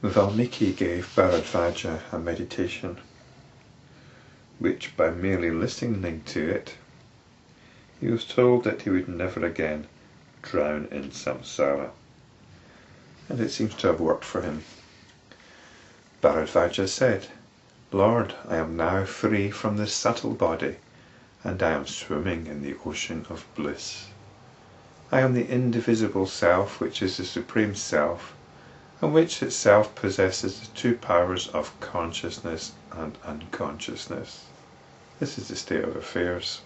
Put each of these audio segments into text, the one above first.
Valmiki gave Bharadvaja a meditation, which by merely listening to it, he was told that he would never again drown in samsara, and it seems to have worked for him. Bharadvaja said, "Lord, I am now free from this subtle body, and I am swimming in the ocean of bliss. I am the indivisible self, which is the Supreme Self, and which itself possesses the two powers of consciousness and unconsciousness." This is the state of affairs.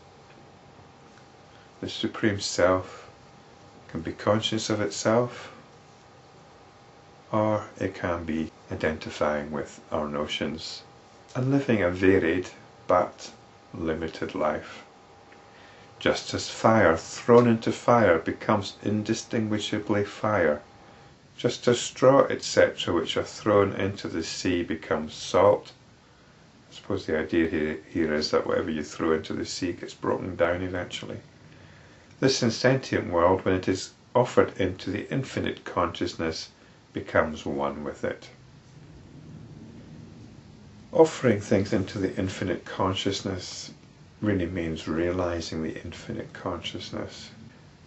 The Supreme Self can be conscious of itself, or it can be identifying with our notions and living a varied but limited life. Just as fire thrown into fire becomes indistinguishably fire, just as straw, etc., which are thrown into the sea becomes salt. I suppose the idea here is that whatever you throw into the sea gets broken down eventually. This insentient world, when it is offered into the infinite consciousness, becomes one with it. Offering things into the infinite consciousness really means realizing the infinite consciousness.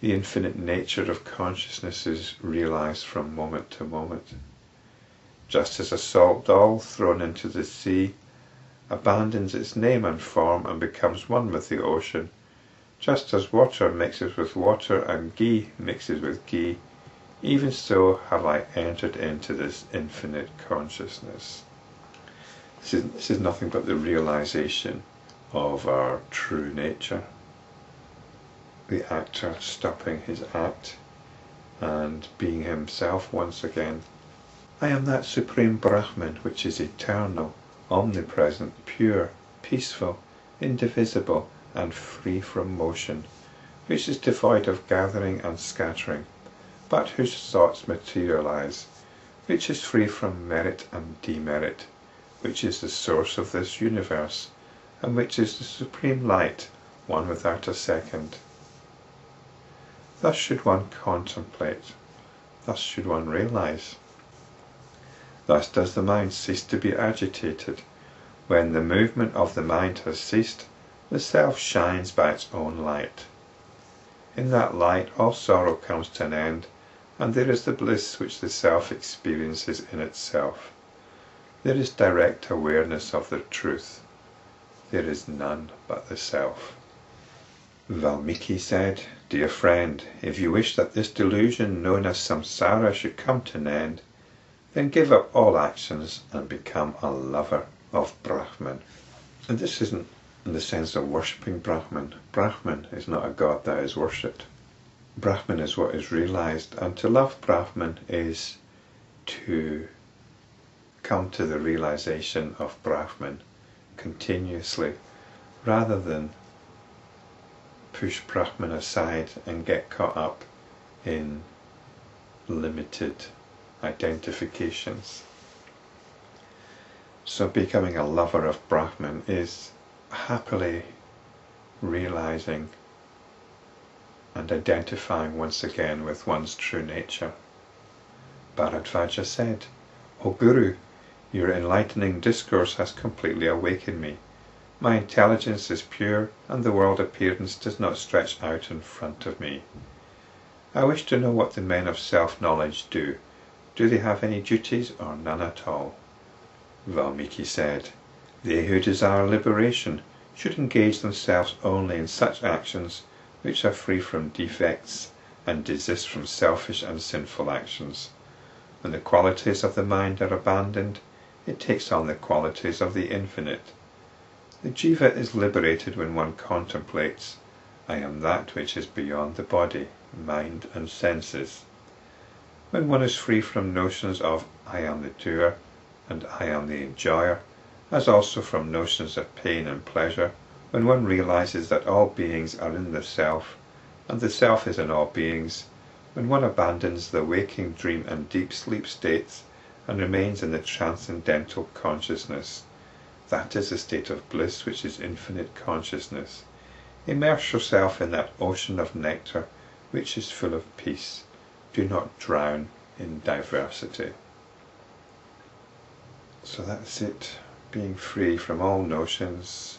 The infinite nature of consciousness is realized from moment to moment. Just as a salt doll thrown into the sea abandons its name and form and becomes one with the ocean, just as water mixes with water and ghee mixes with ghee, even so have I entered into this infinite consciousness. This is nothing but the realization of our true nature. The actor stopping his act and being himself once again. I am that Supreme Brahman which is eternal, omnipresent, pure, peaceful, indivisible, and free from motion, which is devoid of gathering and scattering, but whose thoughts materialize, which is free from merit and demerit, which is the source of this universe, and which is the supreme light, one without a second. Thus should one contemplate, thus should one realize. Thus does the mind cease to be agitated. When the movement of the mind has ceased, the self shines by its own light. In that light all sorrow comes to an end, and there is the bliss which the self experiences in itself. There is direct awareness of the truth. There is none but the self. Valmiki said, "Dear friend, if you wish that this delusion known as samsara should come to an end, then give up all actions and become a lover of Brahman." And this isn't in the sense of worshipping Brahman. Brahman is not a god that is worshipped. Brahman is what is realized, and to love Brahman is to come to the realization of Brahman continuously, rather than push Brahman aside and get caught up in limited identifications. So becoming a lover of Brahman is happily realizing and identifying once again with one's true nature. Bharadvaja said, "O Guru, your enlightening discourse has completely awakened me. My intelligence is pure, and the world appearance does not stretch out in front of me. I wish to know what the men of self-knowledge do. Do they have any duties or none at all?" Valmiki said, "They who desire liberation should engage themselves only in such actions which are free from defects and desist from selfish and sinful actions. When the qualities of the mind are abandoned, it takes on the qualities of the infinite. The jiva is liberated when one contemplates, I am that which is beyond the body, mind and senses. When one is free from notions of I am the doer and I am the enjoyer, as also from notions of pain and pleasure, when one realizes that all beings are in the self, and the self is in all beings, when one abandons the waking, dream and deep sleep states and remains in the transcendental consciousness, that is the state of bliss which is infinite consciousness. Immerse yourself in that ocean of nectar which is full of peace. Do not drown in diversity." So that's it, being free from all notions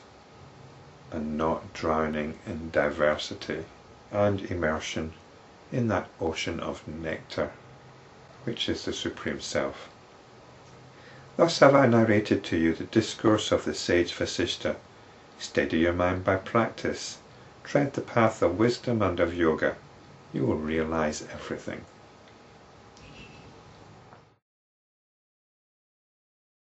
and not drowning in diversity and immersion in that ocean of nectar, which is the Supreme Self. Thus have I narrated to you the discourse of the sage Vasishta. Steady your mind by practice. Tread the path of wisdom and of yoga. You will realize everything.